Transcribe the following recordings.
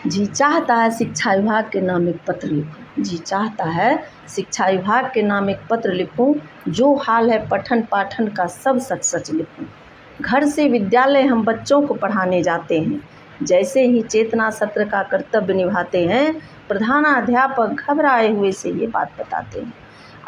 जी चाहता है शिक्षा विभाग के नाम एक पत्र लिखूं। जी चाहता है शिक्षा विभाग के नाम एक पत्र लिखूं। जो हाल है पठन पाठन का सब सच सच लिखूं। घर से विद्यालय हम बच्चों को पढ़ाने जाते हैं। जैसे ही चेतना सत्र का कर्तव्य निभाते हैं, प्रधानाध्यापक घबराए हुए से ये बात बताते हैं।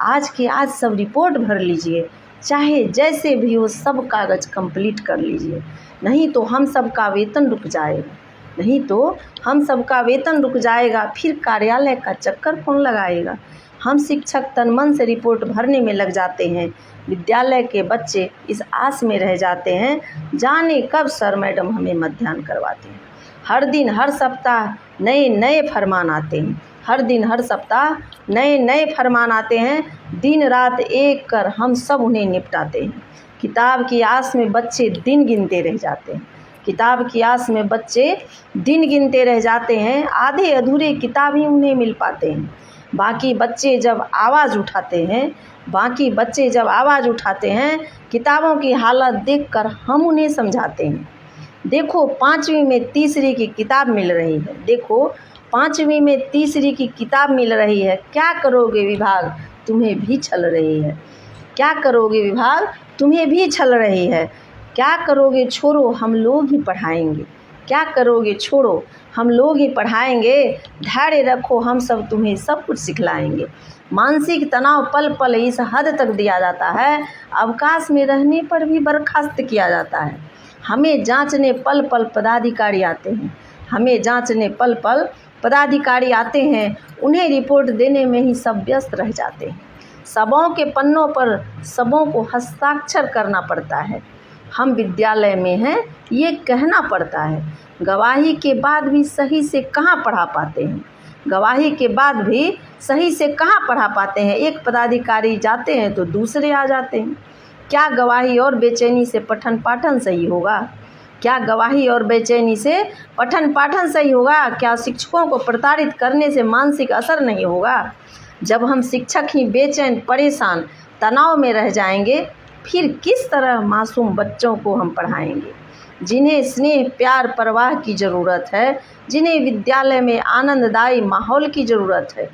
आज के आज सब रिपोर्ट भर लीजिए, चाहे जैसे भी हो सब कागज़ कंप्लीट कर लीजिए, नहीं तो हम सबका वेतन रुक जाएगा। नहीं तो हम सबका वेतन रुक जाएगा, फिर कार्यालय का चक्कर कौन लगाएगा। हम शिक्षक तन मन से रिपोर्ट भरने में लग जाते हैं। विद्यालय के बच्चे इस आस में रह जाते हैं, जाने कब सर मैडम हमें मध्याह्न करवाते हैं। हर दिन हर सप्ताह नए नए फरमान आते हैं। हर दिन हर सप्ताह नए नए फरमान आते हैं। दिन रात एक कर हम सब उन्हें निपटाते हैं। किताब की आस में बच्चे दिन गिनते रह जाते हैं। किताब की आस में बच्चे दिन गिनते रह जाते हैं। आधे अधूरे किताब ही उन्हें मिल पाते हैं। बाकी बच्चे जब आवाज़ उठाते हैं, किताबों की हालत देखकर हम उन्हें समझाते हैं। देखो 5वीं में तीसरी की किताब मिल रही है। देखो 5वीं में तीसरी की किताब मिल रही है। क्या करोगे विभाग, तुम्हें भी छल रही है। क्या करोगे विभाग, तुम्हें भी छल रही है। क्या करोगे छोड़ो, हम लोग ही पढ़ाएंगे। क्या करोगे छोड़ो, हम लोग ही पढ़ाएंगे। धैर्य रखो, हम सब तुम्हें सब कुछ सिखलाएंगे। मानसिक तनाव पल पल इस हद तक दिया जाता है, अवकाश में रहने पर भी बर्खास्त किया जाता है। हमें जांचने पल पल पदाधिकारी आते हैं। उन्हें रिपोर्ट देने में ही सब व्यस्त रह जाते हैं। सबों के पन्नों पर सबों को हस्ताक्षर करना पड़ता है। हम विद्यालय में हैं ये कहना पड़ता है। गवाही के बाद भी सही से कहाँ पढ़ा पाते हैं। एक पदाधिकारी जाते हैं तो दूसरे आ जाते हैं। क्या गवाही और बेचैनी से पठन पाठन सही होगा। क्या शिक्षकों को प्रताड़ित करने से मानसिक असर नहीं होगा। जब हम शिक्षक ही बेचैन परेशान तनाव में रह जाएंगे, फिर किस तरह मासूम बच्चों को हम पढ़ाएंगे। जिन्हें स्नेह प्यार परवाह की ज़रूरत है, जिन्हें विद्यालय में आनंददायी माहौल की ज़रूरत है।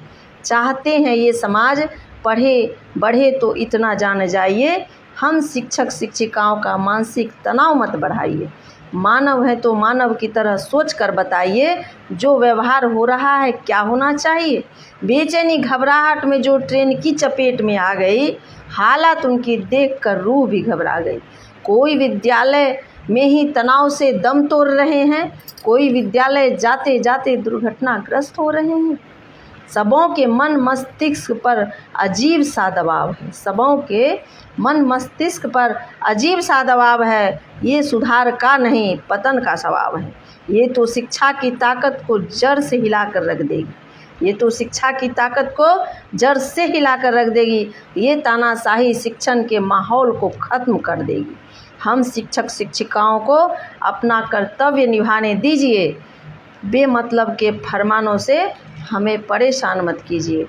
चाहते हैं ये समाज पढ़े बढ़े तो इतना जान जाइए, हम शिक्षक शिक्षिकाओं का मानसिक तनाव मत बढ़ाइए। मानव है तो मानव की तरह सोच कर बताइए, जो व्यवहार हो रहा है क्या होना चाहिए। बेचैनी घबराहट में जो ट्रेन की चपेट में आ गई, हालात उनकी देखकर रूह भी घबरा गई। कोई विद्यालय में ही तनाव से दम तोड़ रहे हैं, कोई विद्यालय जाते जाते दुर्घटनाग्रस्त हो रहे हैं। सबों के मन मस्तिष्क पर अजीब सा दबाव है। ये सुधार का नहीं पतन का स्वभाव है। ये तो शिक्षा की ताकत को जड़ से हिला कर रख देगी। ये तानाशाही शिक्षण के माहौल को ख़त्म कर देगी। हम शिक्षक शिक्षिकाओं को अपना कर्तव्य निभाने दीजिए। बेमतलब के फरमानों से हमें परेशान मत कीजिए।